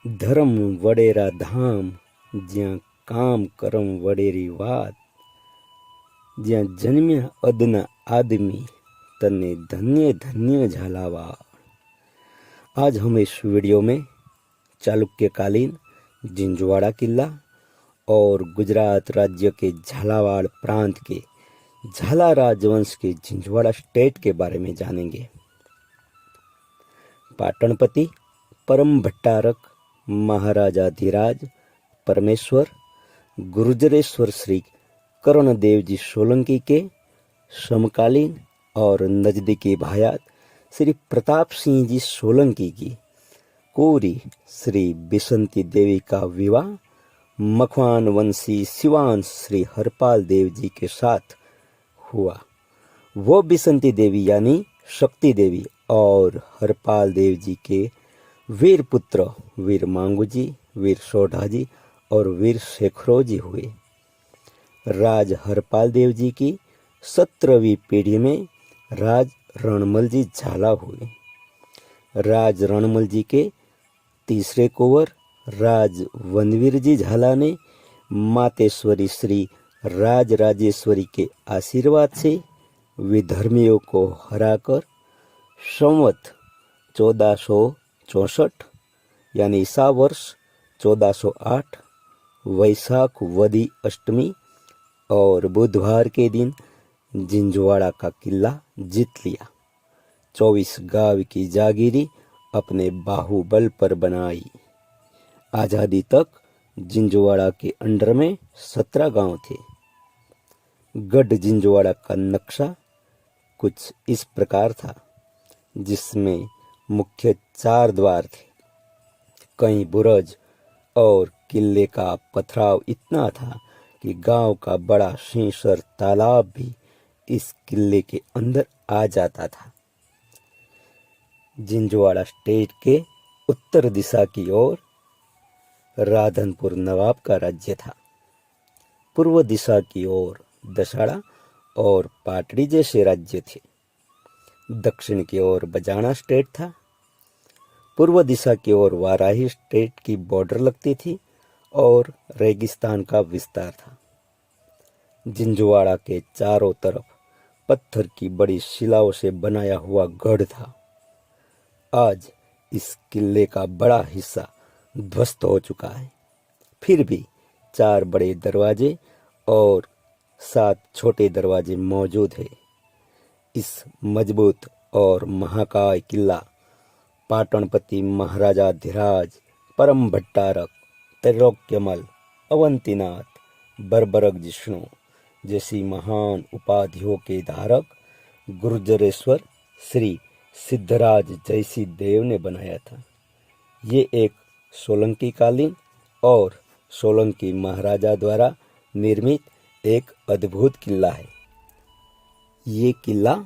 ધર્મ વડેરા ધામ, જ્યાં કામ કરમ વડેરી વાત, જ્યાં જન્મ્યા અદના आदमी तने धन्य धन्य झालावाड़। आज हम इस वीडियो में चालुक्यकालीन जिंजवाड़ा किला और गुजरात राज्य के झालावाड़ प्रांत के झाला राजवंश के जिंजवाड़ा स्टेट के बारे में जानेंगे। पाटनपति परम भट्टारक महाराजाधिराज परमेश्वर गुर्जरेश्वर श्री कर्णदेव जी सोलंकी के समकालीन और नजदीकी भायात श्री प्रताप सिंह जी सोलंकी की कोरी श्री बिसंती देवी का विवाह मखवान वंशी सिवान श्री हरपाल देव जी के साथ हुआ। वो बिसंती देवी यानी शक्ति देवी और हरपाल देव जी के वीर पुत्र वीर मांगू जी, वीर सोढ़ा जी और वीर शेखरो जी हुए। राज हरपाल देव जी की 17वीं पीढ़ी में राज रणमल जी झाला हुए। राज रणमल जी के तीसरे कुंवर राज वनवीर जी झाला ने मातेश्वरी श्री राज राजेश्वरी के आशीर्वाद से विधर्मियों को हराकर संवत 1464 यानी ईसा वर्ष 1408 वैशाख वदी अष्टमी और बुधवार के दिन जिंजवाड़ा का किला जीत लिया। 24 गांव की जागीरी अपने बाहुबल पर बनाई। आज़ादी तक जिंजवाड़ा के अंडर में 17 गांव थे। गढ़ जिंजवाड़ा का नक्शा कुछ इस प्रकार था, जिसमें मुख्य 4 द्वार थे, कई बुरुज और किले का पथराव इतना था कि गांव का बड़ा शीसर तालाब भी इस किले के अंदर आ जाता था। जिंजवाड़ा स्टेट के उत्तर दिशा की ओर राधनपुर नवाब का राज्य था। पूर्व दिशा की ओर दसाड़ा और पाटड़ी जैसे राज्य थे। दक्षिण की ओर बजाना स्टेट था। पूर्व दिशा की ओर वाराही स्टेट की बॉर्डर लगती थी और रेगिस्तान का विस्तार था। जिंजवाड़ा के चारों तरफ पत्थर की बड़ी शिलाओं से बनाया हुआ गढ़ था। आज इस किले का बड़ा हिस्सा ध्वस्त हो चुका है, फिर भी 4 बड़े दरवाजे और 7 छोटे दरवाजे मौजूद हैं। इस मजबूत और महाकाय किला पाटनपति महाराजाधिराज परम भट्टारक त्रैलोक्यमल अवंतीनाथ बर्बरक जिष्णु जैसी महान उपाधियों के धारक गुर्जरेश्वर श्री सिद्धराज जयसी देव ने बनाया था। ये एक सोलंकी कालीन और सोलंकी महाराजा द्वारा निर्मित एक अद्भुत किला है। ये किला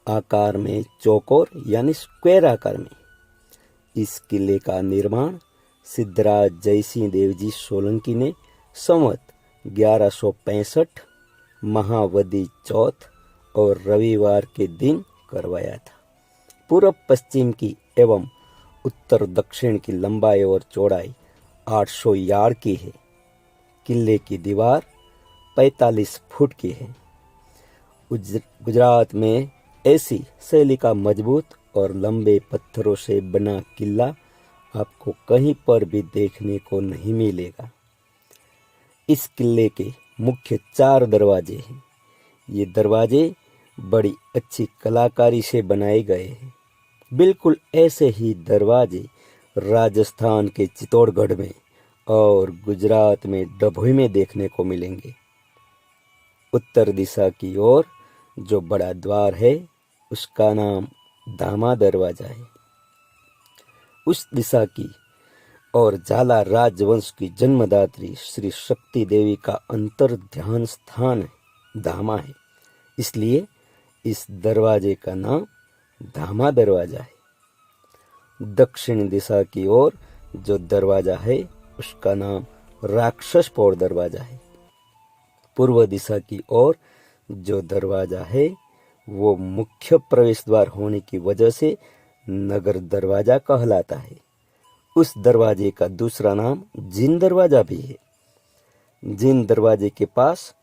आकार में चौकोर यानी स्क्वायर आकार में। इस किले का निर्माण सिद्धराज जयसिंह देव जी सोलंकी ने संवत 1165 महावदी चौथ और रविवार के दिन करवाया था। पूर्व पश्चिम की एवं उत्तर दक्षिण की लंबाई और चौड़ाई 800 यार्ड की है। किले की दीवार 45 फुट की है। गुजरात में ऐसी शैली का मजबूत और लंबे पत्थरों से बना किला आपको कहीं पर भी देखने को नहीं मिलेगा। इस किले के मुख्य 4 दरवाजे हैं। ये दरवाजे बड़ी अच्छी कलाकारी से बनाए गए हैं। बिल्कुल ऐसे ही दरवाजे राजस्थान के चित्तौड़गढ़ में और गुजरात में डभोई में देखने को मिलेंगे। उत्तर दिशा की ओर जो बड़ा द्वार है उसका नाम धामा दरवाजा है। उस दिशा की और झाला राजवंश की जन्मदात्री श्री शक्ति देवी का अंतर ध्यान स्थान धामा है, इसलिए इस दरवाजे का नाम धामा दरवाजा है। दक्षिण दिशा की ओर जो दरवाजा है उसका नाम राक्षस पौड़ दरवाजा है। पूर्व दिशा की ओर जो दरवाजा है वो मुख्य प्रवेश द्वार होने की वजह से नगर दरवाजा कहलाता है उस दरवाजे का दूसरा नाम जिन दरवाजा भी है। जिन दरवाजे के पास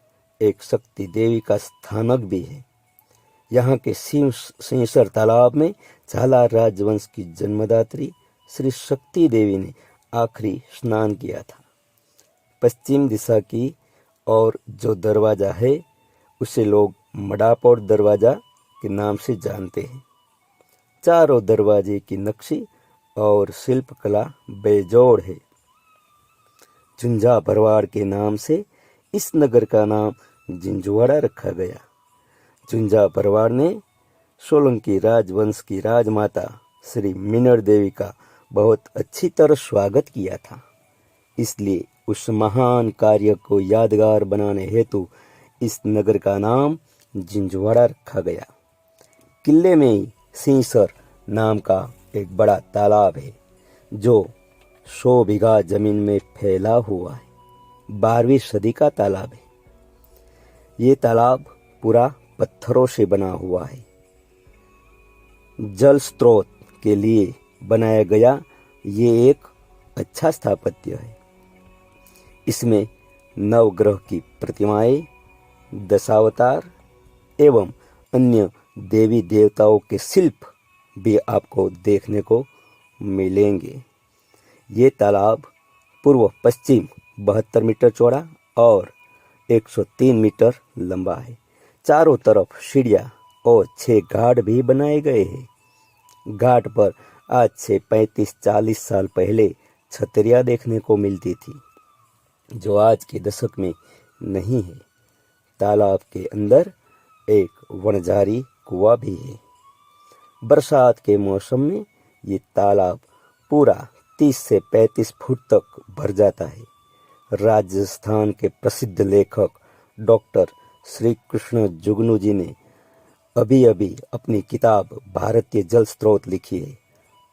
एक शक्ति देवी का स्थानक भी है। यहाँ के सिंहसर तालाब में झाला राजवंश की जन्मदात्री श्री शक्ति देवी ने आखिरी स्नान किया था। पश्चिम दिशा की और जो दरवाजा है उसे लोग मडापोर दरवाजा के नाम से जानते हैं। चारों दरवाजे की नक्शी और शिल्पकला बेजोड़ है। झुंझा भरवाड़ के नाम से इस नगर का नाम जिंझुवाड़ा रखा गया। झुंझा भरवाड़ ने सोलंकी राजवंश की राजमाता श्री मीनड़ देवी का बहुत अच्छी तरह स्वागत किया था, इसलिए उस महान कार्य को यादगार बनाने हेतु इस नगर का नाम जिंझुवाड़ा रखा गया। किले में ही सिंहसर नाम का एक बड़ा तालाब है जो 100 बीघा जमीन में फैला हुआ है। 12वीं सदी का तालाब है। ये तालाब पूरा पत्थरों से बना हुआ है। जल स्रोत के लिए बनाया गया ये एक अच्छा स्थापत्य है। इसमें नवग्रह की प्रतिमाएं, दशावतार एवं अन्य देवी देवताओं के शिल्प भी आपको देखने को मिलेंगे। ये तालाब पूर्व पश्चिम 72 मीटर चौड़ा और 103 मीटर लंबा है। चारों तरफ सीढ़ियाँ और 6 घाट भी बनाए गए हैं। घाट पर आज से 35-40 साल पहले छतरियाँ देखने को मिलती थी, जो आज के दशक में नहीं है। तालाब के अंदर एक वनझारी कुआं भी है। बरसात के मौसम में ये तालाब पूरा 30 से 35 फुट तक भर जाता है। राजस्थान के प्रसिद्ध लेखक डॉक्टर श्री कृष्ण जुगनू जी ने अभी अभी अपनी किताब भारतीय जल स्रोत लिखी है।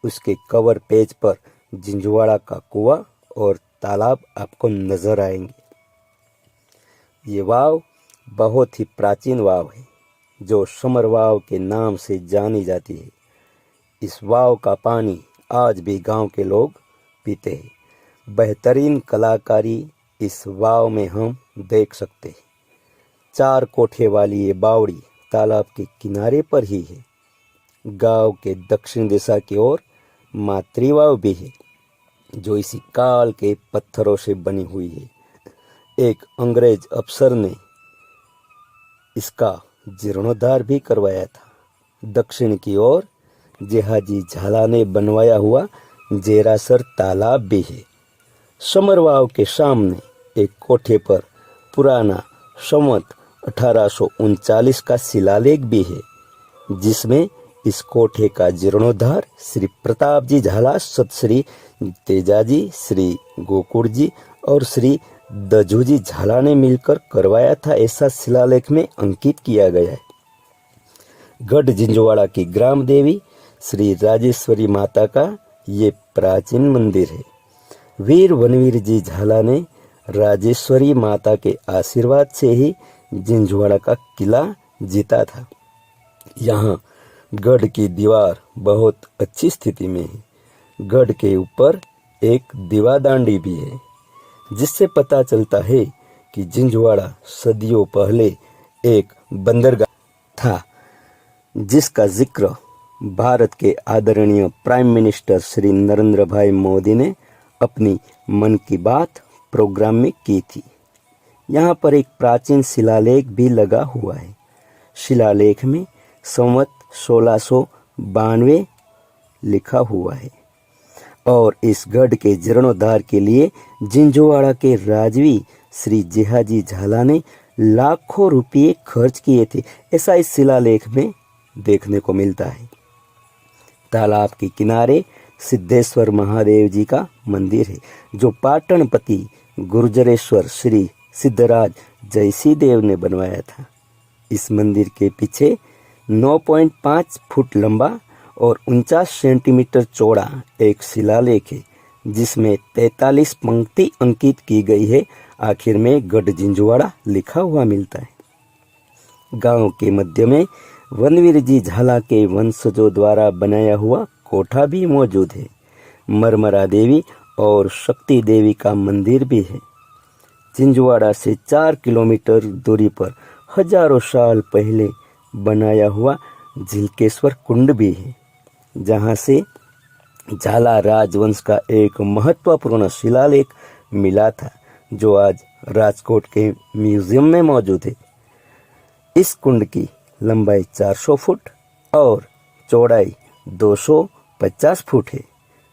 उसके कवर पेज पर जिंझुवाड़ा का कुआं और तालाब आपको नजर आएंगे। ये वाव बहुत ही प्राचीन वाव है जो समर वाव के नाम से जानी जाती है। इस वाव का पानी आज भी गांव के लोग पीते हैं। बेहतरीन कलाकारी इस वाव में हम देख सकते हैं। 4 कोठे वाली ये बावड़ी तालाब के किनारे पर ही है। गांव के दक्षिण दिशा की ओर मातृवाव भी है जो इसी काल के पत्थरों से बनी हुई है। एक अंग्रेज अफसर ने इसका जीर्णोद्धार भी करवाया था। दक्षिण की ओर जेहाजी झाला ने बनवाया हुआ जेरासर तालाब भी है। समरवाव के सामने एक कोठे पर पुराना संवत 1839 का शिलालेख भी है, जिसमें इस कोठे का जीर्णोद्धार श्री प्रताप जी झाला, सत श्री तेजाजी, श्री गोकुड़ जी और श्री दजूजी झाला ने मिलकर करवाया था, ऐसा शिलालेख में अंकित किया गया है। गढ़ जिंझुवाड़ा की ग्राम देवी श्री राजेश्वरी माता का ये प्राचीन मंदिर है। वीर वनवीर जी झाला ने राजेश्वरी माता के आशीर्वाद से ही जिंझुवाड़ा का किला जीता था। यहाँ गढ़ की दीवार बहुत अच्छी स्थिति में है। गढ़ के ऊपर एक दीवादांडी भी है, जिससे पता चलता है कि जिंझुवाड़ा सदियों पहले एक बंदरगाह था, जिसका जिक्र भारत के आदरणीय प्राइम मिनिस्टर श्री नरेंद्र भाई मोदी ने अपनी मन की बात प्रोग्राम में की थी। यहाँ पर एक प्राचीन शिलालेख भी लगा हुआ है। शिलालेख में संवत 1692 लिखा हुआ है और इस गढ़ के जीर्णोद्धार के लिए जिंझुवाड़ा के राजवी श्री जेहाजी झाला ने लाखों रुपये खर्च किए थे, ऐसा इस शिलालेख में देखने को मिलता है। तालाब के किनारे सिद्धेश्वर महादेव जी का मंदिर है, जो पाटनपति गुर्जरेश्वर श्री सिद्धराज जयसी देव ने बनवाया था। इस मंदिर के पीछे 9.5 फुट लंबा और 49 सेंटीमीटर चौड़ा एक शिलालेख है, जिसमें 43 पंक्ति अंकित की गई है। आखिर में गढ़ जिंझुवाड़ा लिखा हुआ मिलता है। गांव के मध्य में वनवीर जी झाला के वंशजों द्वारा बनाया हुआ कोठा भी मौजूद है। मरमरा देवी और शक्ति देवी का मंदिर भी है। जिंझवाड़ा से 4 किलोमीटर दूरी पर हजारों साल पहले बनाया हुआ झिलकेश्वर कुंड भी है, जहाँ से झाला राजवंश का एक महत्वपूर्ण शिलालेख मिला था, जो आज राजकोट के म्यूजियम में मौजूद है। इस कुंड की लंबाई 400 फुट और चौड़ाई 250 फुट है।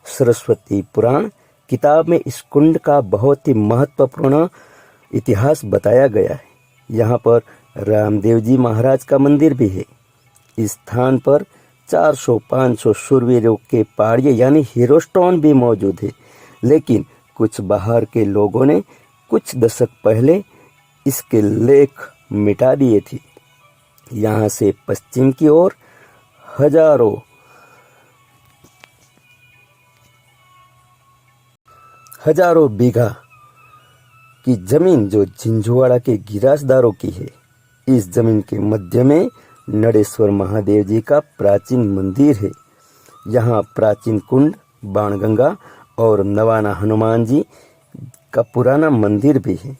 सरस्वती पुराण किताब में इस कुंड का बहुत ही महत्वपूर्ण इतिहास बताया गया है। यहाँ पर रामदेव जी महाराज का मंदिर भी है। इस स्थान पर 400-500 शूरवीरों के पहाड़ियाँ यानी हीरो स्टोन भी मौजूद है, लेकिन कुछ बाहर के लोगों ने कुछ दशक पहले इसके लेख मिटा दिए थे। यहाँ से पश्चिम की ओर हजारों बीघा की जमीन जो जिंझवाड़ा के गिरासदारों की है। इस जमीन के मध्य में नड़ेश्वर महादेव जी का प्राचीन मंदिर है। यहाँ प्राचीन कुंड, बाणगंगा और नवाना हनुमान जी का पुराना मंदिर भी है।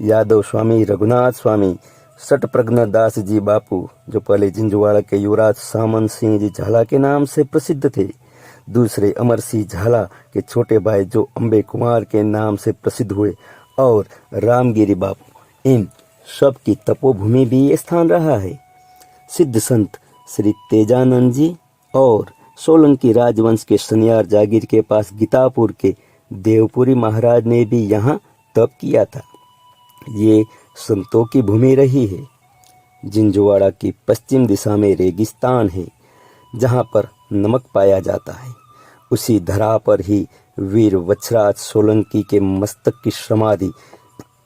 यादव स्वामी रघुनाथ स्वामी सटप्रज्ञ दास जी बापू, जो पहले जिंझवाड़ा के युवराज सामंत सिंह जी झाला के नाम से प्रसिद्ध थे, दूसरे अमर सिंह झाला के छोटे भाई जो अम्बे कुमार के नाम से प्रसिद्ध हुए, और रामगिरी बापू, इन सब की तपोभूमि भी ये स्थान रहा है। सिद्ध संत श्री तेजानंद जी और सोलंकी राजवंश के सनियार जागीर के पास गीतापुर के देवपुरी महाराज ने भी यहाँ तप किया था। ये संतों की भूमि रही है। जिंझवाड़ा की पश्चिम दिशा में रेगिस्तान है, जहाँ पर नमक पाया जाता है। उसी धरा पर ही वीर वच्छराज सोलंकी के मस्तक की समाधि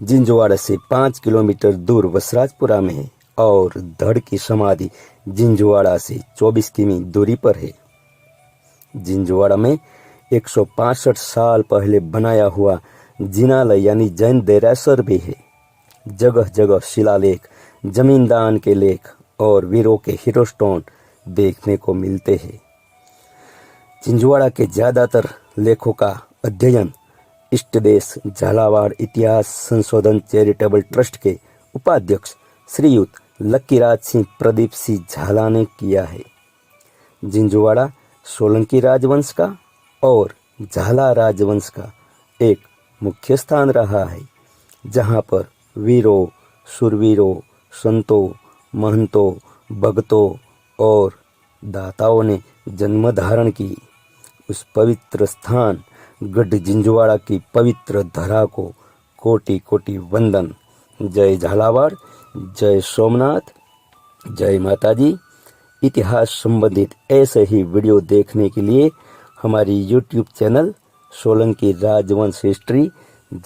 जिंझवाड़ा से 5 किलोमीटर दूर वसराजपुरा में है, और धड़ की समाधि जिंझवाड़ा से 24 किमी दूरी पर है। जिंझवाड़ा में 165 साल पहले बनाया हुआ जिनालय यानी जैन देरासर भी है। जगह जगह शिलालेख, जमींदान के लेख और वीरों के हीरो स्टोन देखने को मिलते हैं। जिंझवाड़ा के ज्यादातर लेखों का अध्ययन इष्टदेश झालावाड़ इतिहास संशोधन चैरिटेबल ट्रस्ट के उपाध्यक्ष श्रीयुत लक्कीराज सिंह प्रदीप सिंह झाला ने किया है। जिंझवाड़ा सोलंकी राजवंश का और झाला राजवंश का एक मुख्य स्थान रहा है, जहाँ पर वीरों, शूरवीरों, संतों, महंतों, भक्तों और दाताओं ने जन्म धारण की। उस पवित्र स्थान गढ़ जिंझवाड़ा की पवित्र धरा को कोटि कोटि वंदन। जय झालावाड़, जय सोमनाथ, जय माताजी। इतिहास संबंधित ऐसे ही वीडियो देखने के लिए हमारी यूट्यूब चैनल सोलंकी राजवंश हिस्ट्री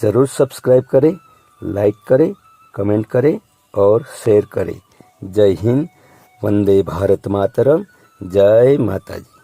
जरूर सब्सक्राइब करें, लाइक करें, कमेंट करें और शेयर करें। जय हिंद, वंदे भारत मातरम, जय माताजी।